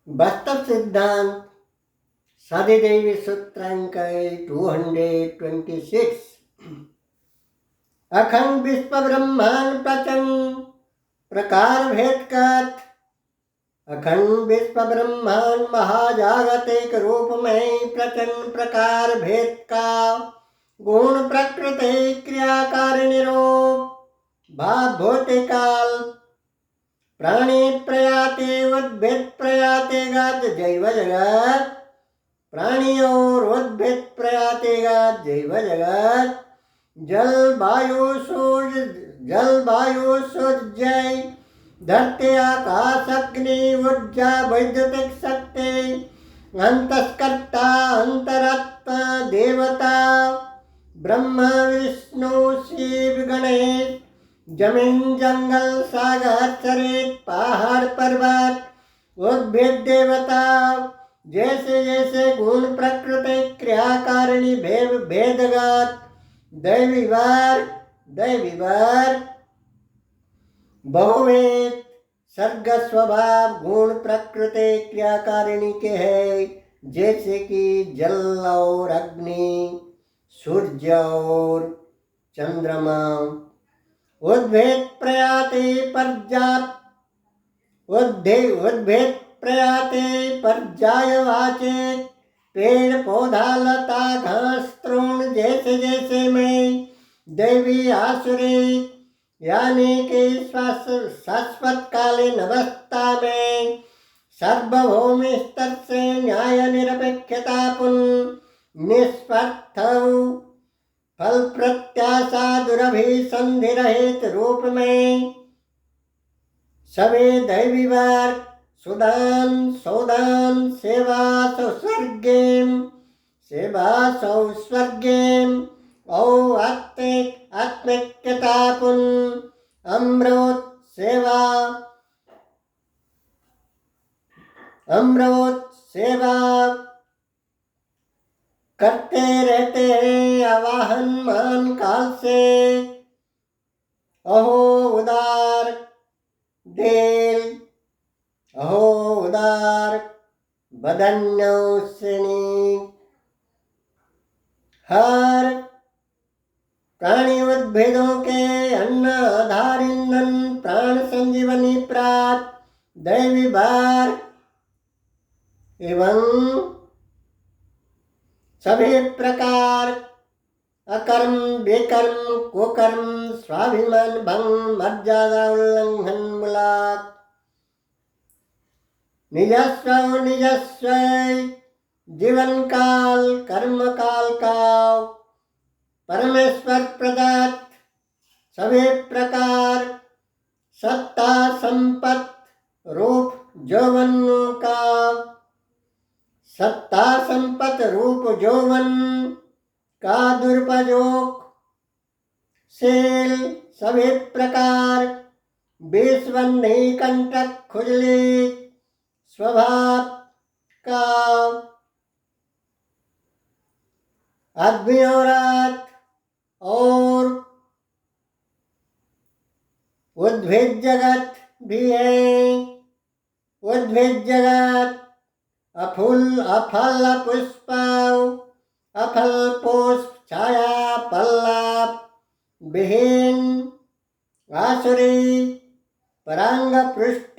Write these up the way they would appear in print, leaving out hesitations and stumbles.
वास्तव सिद्धांत साधिदेवी सूत्रांक 226 अखंड विश्व ब्रह्मांड प्रचंड प्रकार भेद कथ अखंड विश्व ब्रह्मांड महाजागतिक रूप में प्रचंड प्रकार भेद का गुण प्रकृति क्रियाकार निरूप भाव भौतिकाल प्राणी प्रयाते उद्भिद प्रयाते गत जैव जगत प्राणी और उद्भिद प्रयाते गत जैव जगत जल वायु सूर्य धरती आकाश अग्नि ऊर्जा वैद्युतिक शक्ति अंतस्कर्ता अंतरात्मा देवता ब्रह्मा विष्णु शिव गणेश जमीन जंगल सागर चरित पहाड़ पर्वत उद्भिद देवता जैसे जैसे गुण प्रकृति क्रियाकारिणी भेदगत दैवीवार बहुवेद सर्ग स्वभाव गुण प्रकृति क्रियाकारिणी के है, जैसे कि जल और अग्नि सूर्य और चंद्रमा उद्भिद प्रयाते पर्यायवाचिक पेड़ पौधा लता घास तृण जैसे जैसे में दैवी आसुरी यानी कि शाश्वत कालीन अवस्था में सार्वभौम स्तर से न्याय निरपेक्षता पुण्य निस्वार्थ फल प्रत्याशा दुरभिसंधि रहित रूप में सभी दैवीवार सुदान सौदान सेवा सौस्वर्गेम और आत्मिकता पुण्य अमृत सेवा करते रहते हैं आवाहन मान काल से अहो उदार देल अहो उदार बदन्यौसिनी हर प्राणी उद्भिदों के अन्न आधार ईंधन प्राण संजीवनी प्राप्त दैवी भार एवं सभी प्रकार अकर्म बेकर्म कुकर्म स्वाभिमान भंग मर्यादा उल्लंघन मुलाक निजस्व जीवन काल कर्म काल का परमेश्वर प्रदत्त सभी प्रकार सत्ता संपत्ति रूप जौवन का दुरुपयोग से सभी प्रकार विषबंधी कंटक खुजली स्वभाव का अग्निहोरात और उद्भिद जगत भी है। उद्भिद जगत अफल पुष्प अफल पुष्प छाया पल्लव विहीन आसुरी परांग पृष्ठ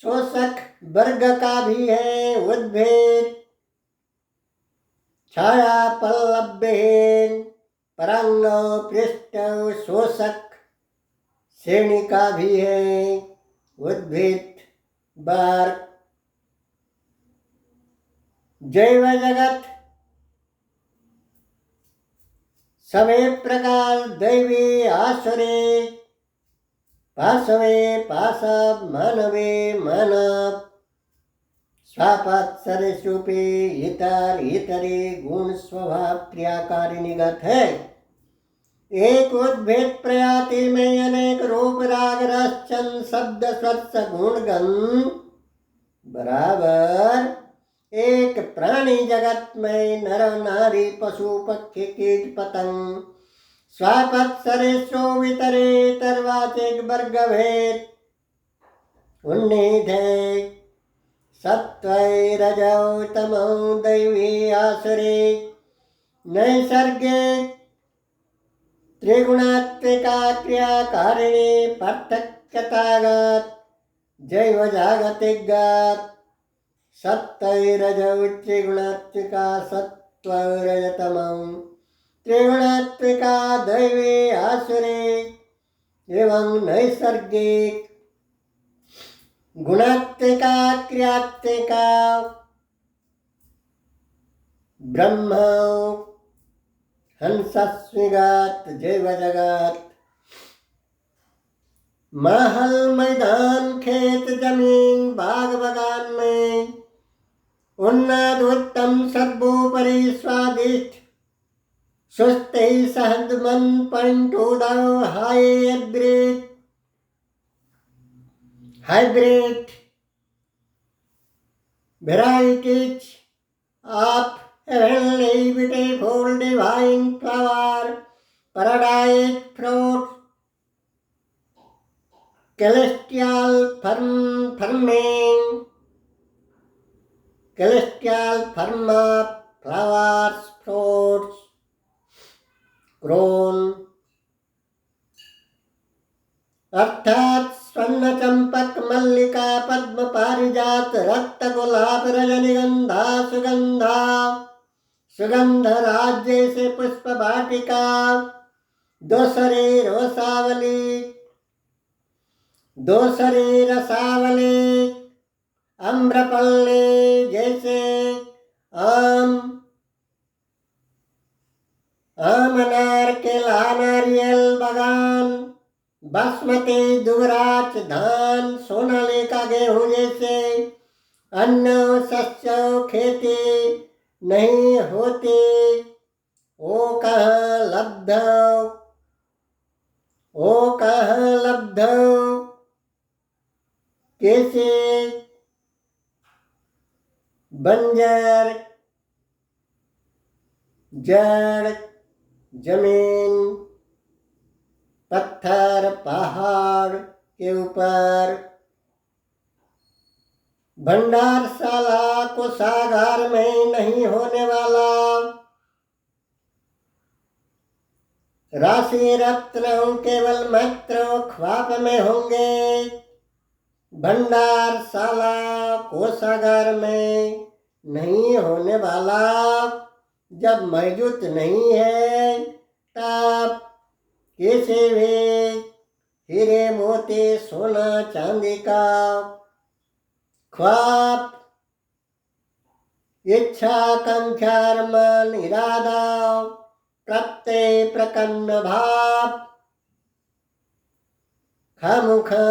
शोषक वर्ग का भी है। उद्भिद छाया पल्लव विहीन परांग पृष्ठ शोषक श्रेणी का भी है। उद्भिद वर्ग जैव जगत सभी प्रकार दैवी आसुरी पाशवे पाशव मानवे मानव स्वापत सरिसुपी इतरे गुण स्वभाव क्रियाकारिणीगत है। एक उद्भिद प्रयाति में अनेक रूप राग रस छंद शब्द स्पर्श गुण गंध बराबर एक प्राणी जगत में नर नारी पशु पक्षी कीट पतंग स्वापत सरिसो वितरे तरवाचिक वर्ग भेद उन्नीत है। सत्त्वैरजौ तमौ दैवी आसुरी नैसर्गे त्रिगुणात्मिका क्रियाकारिणी पार्थक्यतागात् जैव जागतिगात् सत्त्वैरजौ त्रिगुणात्मिका सत्त्वैरजतमौ त्रिगुणात्मिका दैवी आसुरी एवं नैसर्गिक गुणात्मिका क्रियात्मिका ब्रह्म हंसस्विगात जैव जगत महल मैदान खेत जमीन बाग बगान में उन्नत उत्तम सर्वोपरि स्वादिष्ट सुस्त सहद मन point hybrid varieties of heavenly beautiful divine flower, paradise fruit, celestial flowers, fruits grown अर्थात स्वर्ण चंपक मल्लिका पद्म पारिजात रक्त गुलाब रजनीगंधा सुगंध राज्य से पुष्प वाटिका दोसरे रसावली अम्रपल्ली जैसे आम अनार केला नारियल बगान बासमती दुबराज धान सोनालिका गेहूं जैसे अन्न शस्य खेती नहीं होती ओ कहाँ लब्ध कैसे बंजर जड़ जमीन पत्थर पहाड़ के ऊपर भंडारशाला को सागार में नहीं होने वाला राशि रत्न केवल मात्र ख्वाब में होंगे भंडारशाला कोषागार में नहीं होने वाला जब मौजूद नहीं है तब कैसे वे हीरे मोती सोना चांदी का ख्वाब इच्छा आकांक्षा मन इरादा प्रत्यय प्रकन्न भाव खामुखा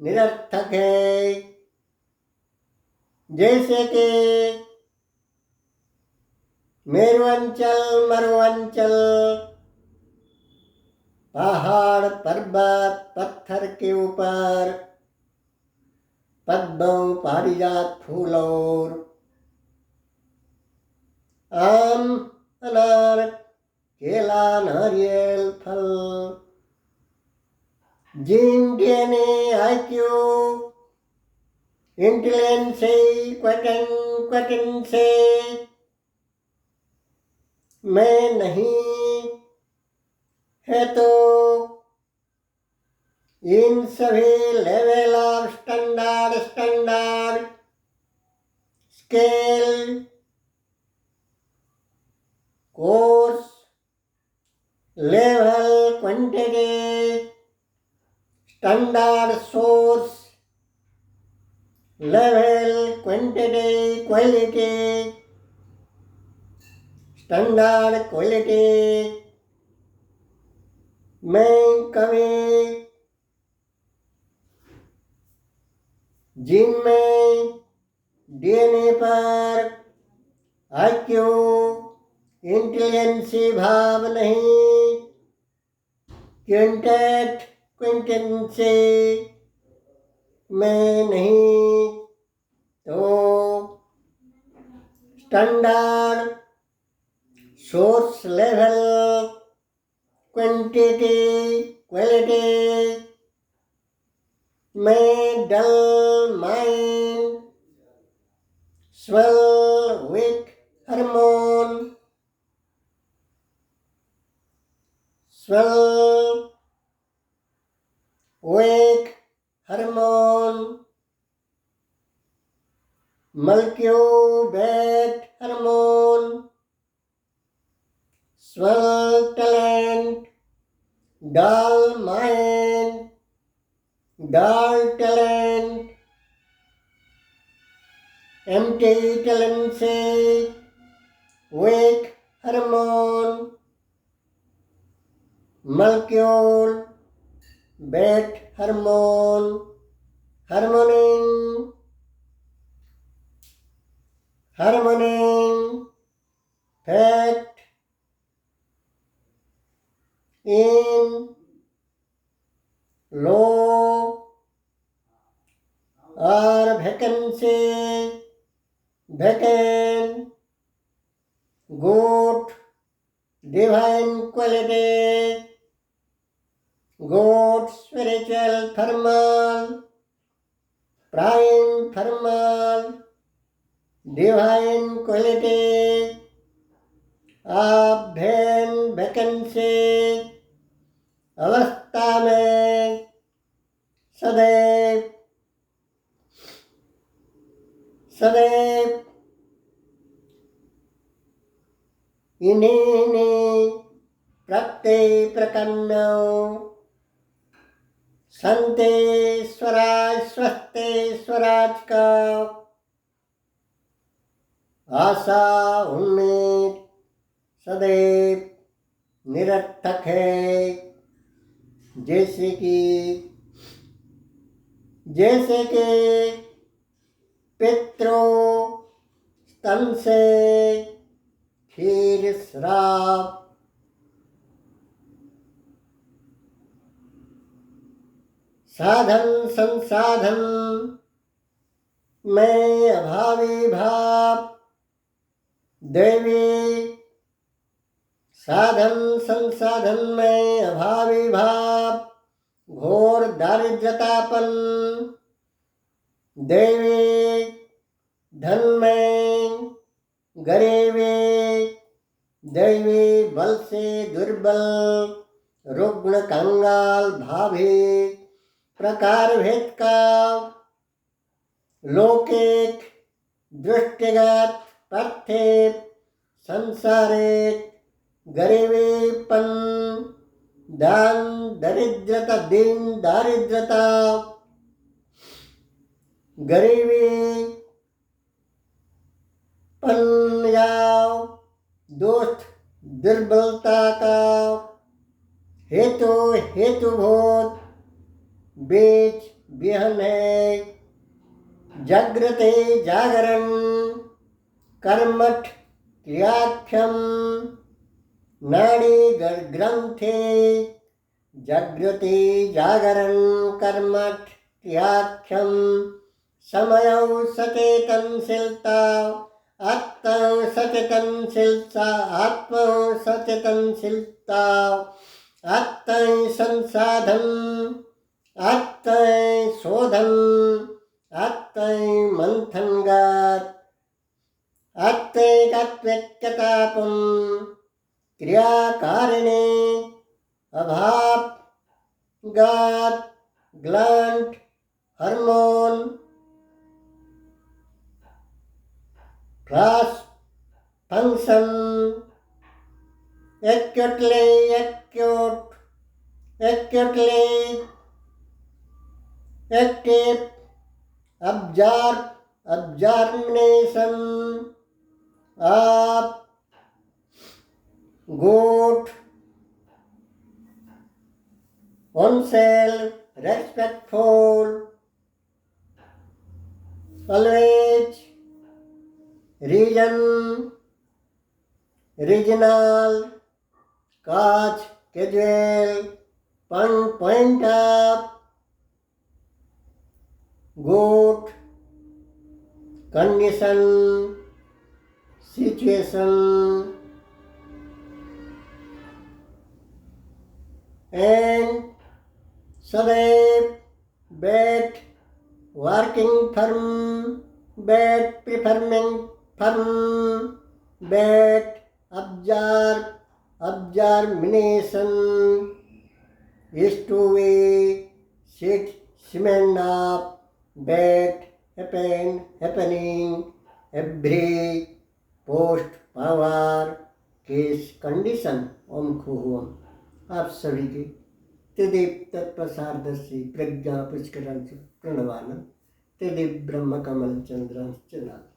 निरर्थक है जैसे कि मेरुअंचल मरुअंचल पहाड़ पर्वत पत्थर के ऊपर पद्म पारिजात फूल और आम अनार केला नारियल फल जीन डीएनए आईक्यू इंटेलिजेंस क्वेटेंस में नहीं है तो इन सभी level of standard scale course level quantity standard source level quantity quality standard quality में कमी जिनमें डीएनए पर आईक्यू इंटेलिजेंसी भाव नहीं क्विंटेंसी में नहीं तो standard source level quantity quality में डल mind swell, weak hormone, swell, weak hormone, mulcubate hormone, swell talent, dull mind, dull talent, empty talency, weak hormone, molecule, beta hormone, harmony, fat, in, low, or vacancy, vacant, good, divine quality, good spiritual thermal, prime thermal, divine quality, abhain vacancy, अवस्था में सदैव सदैव इन्हीं प्रत्यय प्रकन्नों संते स्वराज स्वस्ते स्वराज का आशा उम्मीद सदैव निरर्थक है। जैसे कि पितरों स्तन से खीर श्राप, साधन संसाधन में अभावी भाव, दैवी साधन संसाधन में अभावी भाव, घोर दारिद्रतापन, दैवी धन में गरीबी, दैवी बल से दुर्बल, रुग्ण कंगाल भावी, प्रकार भेद का लौकिक दृष्टिगत पार्थिव संसारिक गरीबीपन, दान दरिद्रता, दीन दारिद्रता, गरीबी पन या दोस्त दुर्बलता का हेतुभूत बीज बिहन है। जागृते जागरण कर्मठ क्रियाक्षम नाड़ी ग्रंथे, जागृति जागरण कर्मठ क्रियाक्षम समयौ सचेतनशीलता, आत्म सचेतनशीलता, आत्म सचेतनशीलता, आत्म संसाधन, आत्म शोधन, आत्म मंथनगात, आत्मिकतापम, क्रियाकारिणी, अभाव, गात, gland, hormone, class, function, acutely, active, observation, up, good, oneself, respectful, always, region, regional, catch, casual, point up, good, condition, situation, and सदैव बैठ working firm that preferring firm, that observation is to be cement up, that happening every post power case condition. ओम खुहुम। आप सभी के त्रिदेव तत्प्रसारदर्शी प्रज्ञा पुष्करण प्रणवानम त्रिदेव ब्रह्म कमल चंद्र चला।